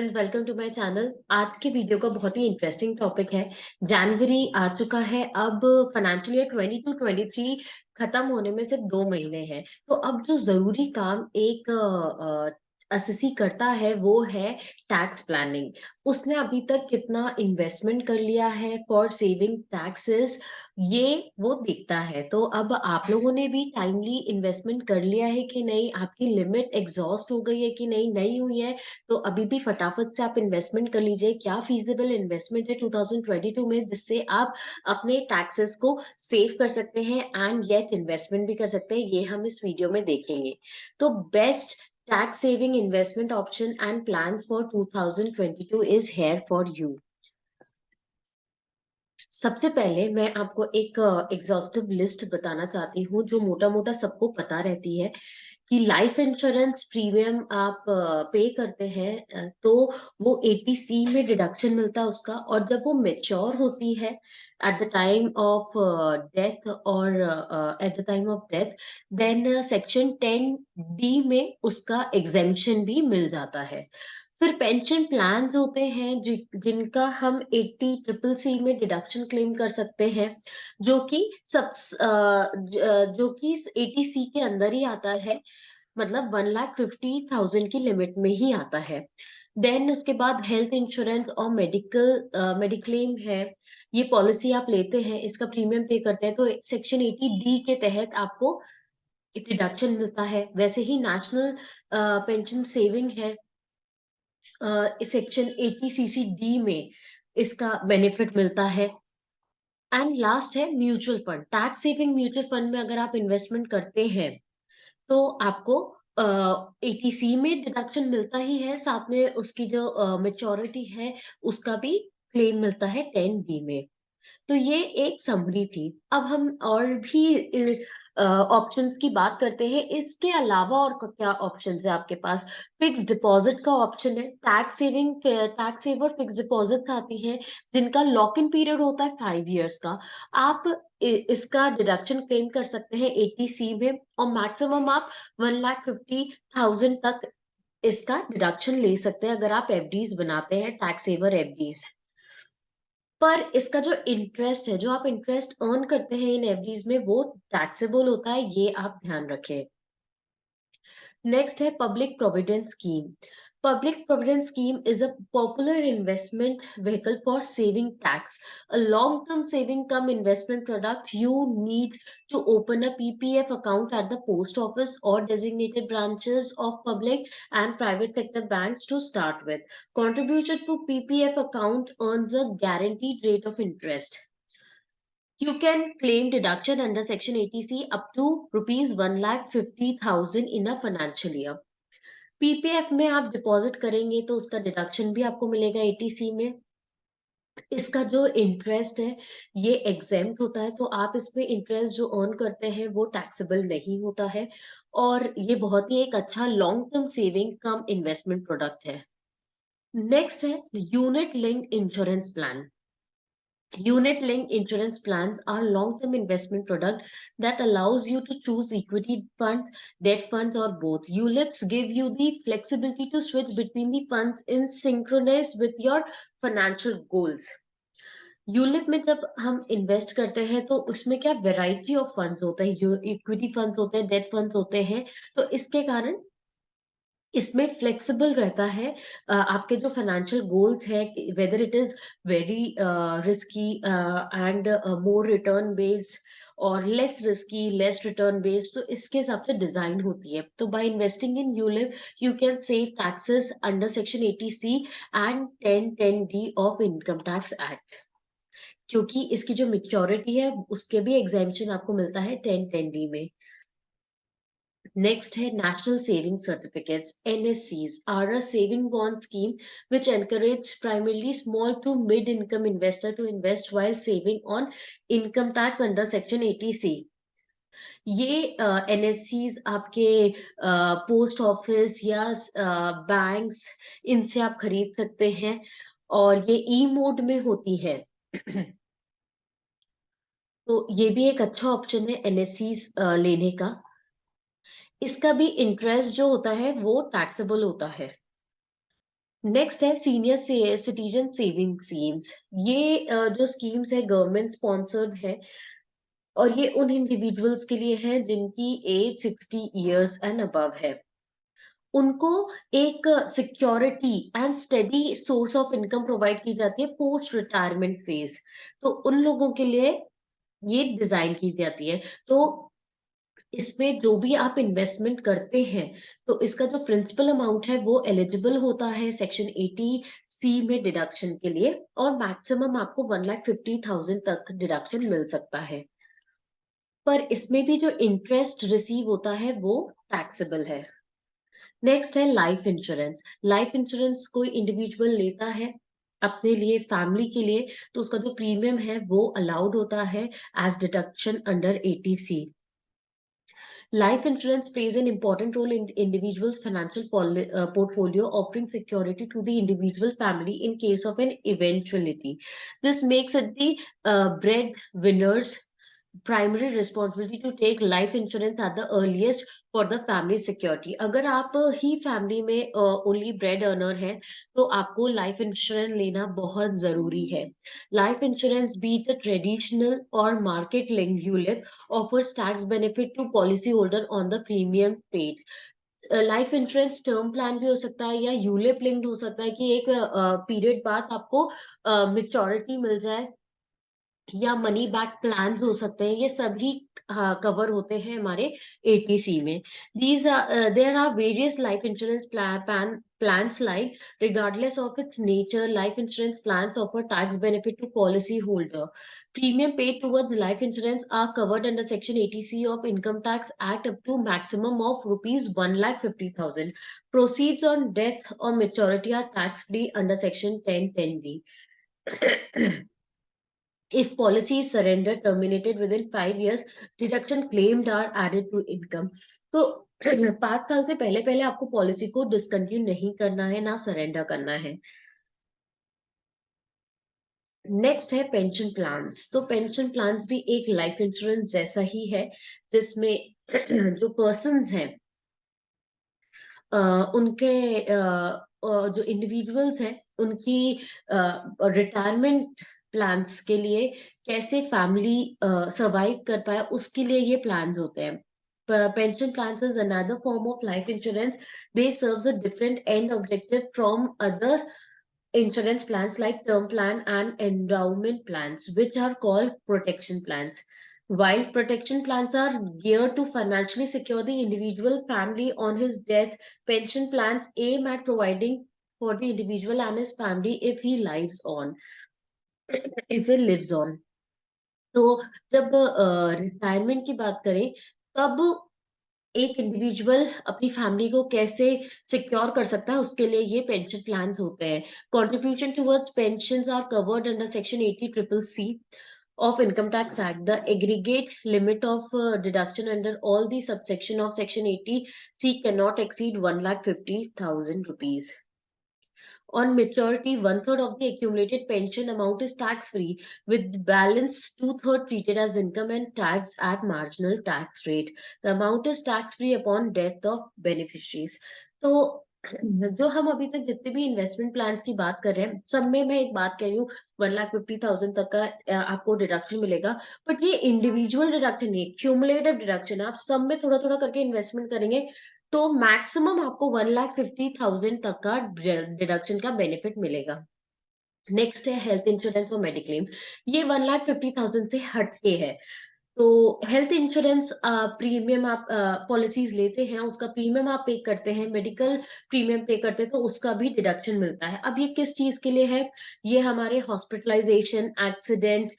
Friends, welcome to my channel. आज की video का बहुत ही इंटरेस्टिंग टॉपिक है। जनवरी आ चुका है। अब फाइनेंशियल ईयर 22-23 खत्म होने में सिर्फ 2 महीने हैं। तो अब जो जरूरी काम एक एसएससी करता है वो है टैक्स प्लानिंग। उसने अभी तक कितना इन्वेस्टमेंट कर लिया है फॉर सेविंग टैक्सेस, ये वो देखता है। तो अब आप लोगों ने भी टाइमली इन्वेस्टमेंट कर लिया है कि नहीं, आपकी लिमिट एग्जॉस्ट हो गई है कि नहीं हुई है, तो अभी भी फटाफट से आप इन्वेस्टमेंट कर लीजिए। क्या फीजिबल इन्वेस्टमेंट है 2022 में, जिससे आप अपने टैक्सेस को सेव कर सकते हैं एंड येट इन्वेस्टमेंट भी कर सकते हैं, ये हम इस वीडियो में देखेंगे। तो best tax saving investment option and plans for 2022 is here for you. सबसे पहले मैं आपको एक एग्जॉस्टिव लिस्ट बताना चाहती हूँ जो मोटा मोटा सबको पता रहती है कि लाइफ इंश्योरेंस प्रीमियम आप पे करते हैं, तो वो 80C में डिडक्शन मिलता है उसका। और जब वो मेच्योर होती है at the time of death, और at the time of death, then section 10D में उसका एग्जेम्पशन भी मिल जाता है। फिर पेंशन प्लान्स होते हैं जिनका हम 80CCC में डिडक्शन क्लेम कर सकते हैं, जो कि जो कि 80C के अंदर ही आता है, मतलब 1,50,000 की लिमिट में ही आता है। देन उसके बाद हेल्थ इंश्योरेंस और मेडिक्लेम है। ये पॉलिसी आप लेते हैं, इसका प्रीमियम पे करते हैं, तो सेक्शन 80D के तहत आपको डिडक्शन मिलता है। वैसे ही नेशनल पेंशन सेविंग है, सेक्शन 80CCD में इसका बेनिफिट मिलता है। एंड लास्ट है mutual fund. Tax saving mutual fund में अगर आप इन्वेस्टमेंट करते हैं तो आपको 80C में डिडक्शन मिलता ही है, साथ में उसकी जो मेच्योरिटी है उसका भी क्लेम मिलता है 10D में। तो ये एक समरी थी। अब हम और भी ऑप्शंस की बात करते हैं। इसके अलावा और क्या ऑप्शंस है आपके पास? फिक्स डिपॉजिट का ऑप्शन है। टैक्स सेवर फिक्स डिपॉजिट्स आती हैं जिनका लॉक इन पीरियड होता है 5 इयर्स का। आप इसका डिडक्शन क्लेम कर सकते हैं 80C में, और मैक्सिमम आप 1,50,000 तक इसका डिडक्शन ले सकते हैं अगर आप एफडीज बनाते हैं, टैक्स सेवर एफडीज। पर इसका जो इंटरेस्ट है, जो आप इंटरेस्ट अर्न करते हैं इन एफडीज में, वो टैक्सेबल होता है, ये आप ध्यान रखें। नेक्स्ट है public provident scheme. Public provident scheme is a popular investment vehicle for saving tax. A long-term saving cum investment product. You need to open a PPF account at the post office or designated branches of public and private sector banks to start with. Contribution to PPF account earns a guaranteed rate of interest. You can claim deduction under Section 80C up to rupees 1,50,000 in a financial year. PPF में आप deposit करेंगे तो उसका deduction भी आपको मिलेगा 80C में। इसका जो इंटरेस्ट है ये एग्जेम्प्ट होता है, तो आप इसमें इंटरेस्ट जो अर्न करते हैं वो टैक्सेबल नहीं होता है। और ये बहुत ही एक अच्छा लॉन्ग टर्म सेविंग कम इन्वेस्टमेंट प्रोडक्ट है। नेक्स्ट है unit linked insurance plan. Unit linked insurance plans are long-term investment product that allows you to choose equity funds, debt funds, or both. ULIPs give you the flexibility to switch between the funds in synchronous with your financial goals. ULIP में जब हम invest करते हैं तो उसमें क्या variety of funds होते हैं, इक्विटी फंड्स होते हैं, डेट फंड्स होते हैं। तो इसके कारण इसमें फ्लेक्सिबल रहता है। आपके जो फाइनेंशियल गोल्स है, whether it is very risky and more return based, और less risky less return based, तो इसके हिसाब से डिजाइन होती है। तो by investing in ULIP you can save taxes under section 80C and 1010D of income tax act, क्योंकि इसकी जो मेच्योरिटी है उसके भी एग्जेम्पशन आपको मिलता है 1010D में। Next है National Saving Certificates. NSCs are a saving bond scheme which encourages primarily small to mid-income investor to invest while saving on income tax under Section 80C. ये NSCs आपके पोस्ट ऑफिस या banks, इनसे आप खरीद सकते हैं, और ये ई मोड में होती है। तो ये भी एक अच्छा ऑप्शन है NSCs लेने का। इसका भी इंटरेस्ट जो होता है वो टैक्सेबल होता है। नेक्स्ट है सीनियर सिटीजन सेविंग स्कीम्स। ये जो स्कीम्स है गवर्नमेंट स्पॉन्सर्ड है और ये उन इंडिविजुअल्स के लिए है जिनकी एज 60 इयर्स एंड अबव है। उनको एक security and steady source of income provide की जाती है पोस्ट रिटायरमेंट फेज। तो उन लोगों के लिए ये डिजाइन की जाती है। तो इसमें जो भी आप इन्वेस्टमेंट करते हैं तो इसका जो प्रिंसिपल अमाउंट है वो एलिजिबल होता है सेक्शन 80C में डिडक्शन के लिए, और मैक्सिमम आपको 1,50,000 तक डिडक्शन मिल सकता है। पर इसमें भी जो इंटरेस्ट रिसीव होता है वो टैक्सेबल है। नेक्स्ट है लाइफ इंश्योरेंस। लाइफ इंश्योरेंस कोई इंडिविजुअल लेता है अपने लिए, फैमिली के लिए, तो उसका जो प्रीमियम है वो अलाउड होता है as deduction under 80C। Life insurance plays an important role in individual's financial portfolio, offering security to the individual family in case of an eventuality. This makes it the breadwinner's primary responsibility to take life insurance at the earliest for the family security. अगर आप ही family में only bread earner है तो आपको life insurance लेना बहुत जरूरी है। Life insurance be the traditional और market linked ULIP offers tax benefit to policy holder on the premium paid. Life insurance term plan भी हो सकता है या यूलिप लिंक्ड हो सकता है कि एक पीरियड बाद आपको मेच्योरिटी मिल जाए, या मनी बैक प्लान हो सकते हैं। ये सभी कवर होते हैं हमारे 80C में। These there are various life insurance plan plans like regardless of its nature. Life insurance plans offer tax benefit to policy holder. Premium paid towards life insurance are covered under section 80C of income tax act up to maximum of rupees 1,50,000. Proceeds on death or maturity are tax free under section 1010D. If policy is surrendered, terminated within 5 years, deduction claimed are added to income. तो 5 साल से पहले पहले आपको policy को discontinue नहीं करना है, ना सरेंडर करना है। नेक्स्ट है पेंशन प्लान्स। तो पेंशन प्लान्स भी एक लाइफ इंश्योरेंस जैसा ही है, जिसमें जो पर्सन्स हैं उनके जो इंडिविजुअल्स हैं उनकी रिटायरमेंट प्लान्स के लिए कैसे फैमिली सरवाइव कर पाए उसके लिए ये प्लान्स होते हैं। Pension plans is another form of life insurance. They serves a different end objective from other insurance plans like term plan and endowment plans, which are called protection plans. While protection plans are geared to financially secure the individual family on his death, pension plans aim at providing for the individual and his family if he lives on, if he lives on. तो जब retirement की बात करें तब एक individual अपनी family को कैसे सिक्योर कर सकता है उसके लिए ये पेंशन प्लान होते हैं। Contribution towards pensions are covered under section 80CCC of Income Tax Act. The aggregate limit of deduction under all the subsection of section 80C cannot exceed 1,50,000 rupees. On maturity, one-third of the accumulated pension amount is tax-free, with balance two-third treated as income and taxed at marginal tax rate. The amount is tax-free upon death of beneficiaries. तो जो हम अभी तक जितने भी investment plan की बात कर रहे हैं सब में मैं एक बात कह रही हूँ 1,50,000 तक का आपको डिडक्शन मिलेगा। बट ये इंडिविजुअल डिडक्शन नहीं, क्यूमुलेटिव डिडक्शन है। आप सब में थोड़ा थोड़ा करके इन्वेस्टमेंट करेंगे तो मैक्सिमम आपको 1,50,000 तक का डिडक्शन का बेनिफिट मिलेगा। नेक्स्ट है हेल्थ इंश्योरेंस और मेडिक्लेम। ये 1,50,000 से हटके है। तो हेल्थ इंश्योरेंस प्रीमियम आप पॉलिसीज लेते हैं, उसका प्रीमियम आप पे करते हैं, मेडिकल प्रीमियम पे करते हैं तो उसका भी डिडक्शन मिलता है। अब ये किस चीज के लिए है? ये हमारे हॉस्पिटलाइजेशन, एक्सीडेंट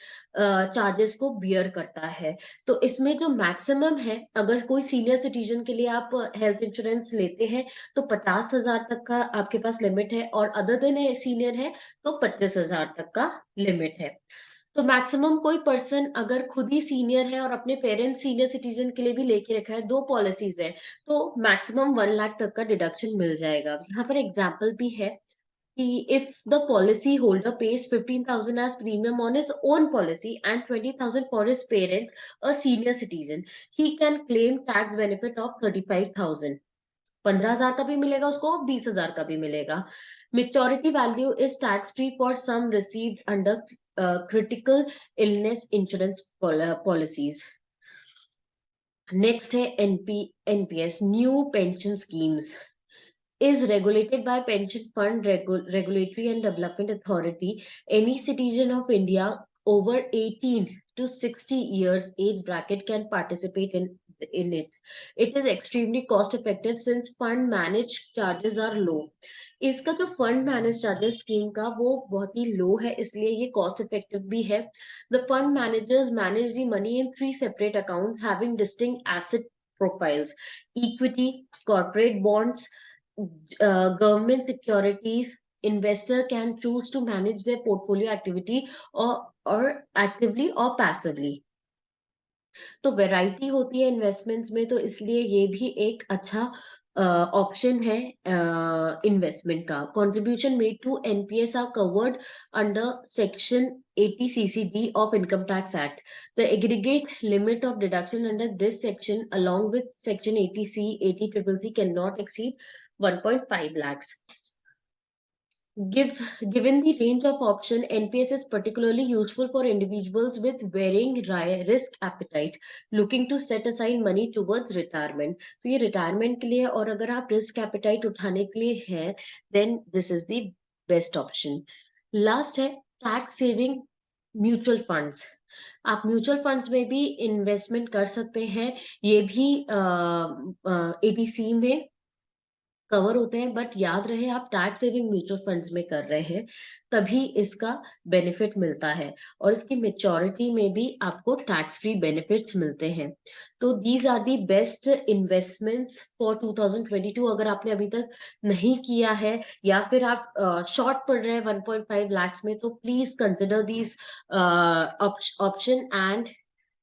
चार्जेस को बियर करता है। तो इसमें जो मैक्सिमम है, अगर कोई सीनियर सिटीजन के लिए आप हेल्थ इंश्योरेंस लेते हैं तो 50,000 तक का आपके पास लिमिट है, और अदर देन सीनियर है तो 25,000 तक का लिमिट है। तो मैक्सिमम कोई पर्सन अगर खुद ही सीनियर है और अपने पेरेंट्स सीनियर सिटीजन के लिए भी लेके रखा है, 2 पॉलिसीज है, तो मैक्सिमम 1 लाख तक का डिडक्शन मिल जाएगा। यहाँ पर एग्जाम्पल भी है कि if the policy holder pays 15,000 as premium on his own policy and 20,000 for his parent, a senior citizen, he can claim tax benefit of 35,000. 15,000 का भी मिलेगा उसको, 20,000 का भी मिलेगा। Maturity value is tax free for sum received under critical illness insurance policies. Next है NPS, new pension schemes, is regulated by Pension Fund Regulatory and Development Authority. Any citizen of India over 18 to 60 years age bracket can participate in it. It is extremely cost effective since fund manage charges are low. इसका जो fund manage charges scheme का वो बहुत ही लो है, इसलिए ये cost effective भी है। The fund managers manage the money in 3 separate accounts having distinct asset profiles: equity, corporate bonds, government securities. Investor can choose to manage their portfolio activity or actively or passively. तो variety होती है investments में, तो इसलिए ये भी एक अच्छा ऑप्शन है इन्वेस्टमेंट का। Contribution made to NPS are covered under section 80 CCD of Income Tax Act. The aggregate limit of deduction under this section along with section 80C 80CCC cannot exceed 1.5 lakhs. Given the range of option, NPS is particularly useful for individuals with varying risk appetite looking to set aside money towards retirement. तो ये retirement के लिए, और अगर आप risk appetite उठाने के लिए हैं, then this is the best option. Last है tax saving mutual funds. आप म्यूचुअल फंड्स में भी इन्वेस्टमेंट कर सकते हैं, ये भी एडीसी में कवर होते हैं, बट याद रहे आप टैक्स सेविंग म्यूचुअल फंड्स में कर रहे हैं, तभी इसका बेनिफिट मिलता है, और इसकी मेच्योरिटी में भी आपको टैक्स फ्री बेनिफिट्स मिलते हैं। तो these are the best investments for 2022। अगर आपने अभी तक नहीं किया है या फिर आप शॉर्ट पड़ रहे हैं 1.5 lakhs में, तो please consider these option and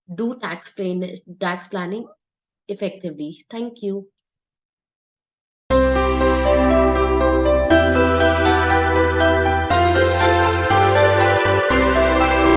do tax planning effectively. Thank you.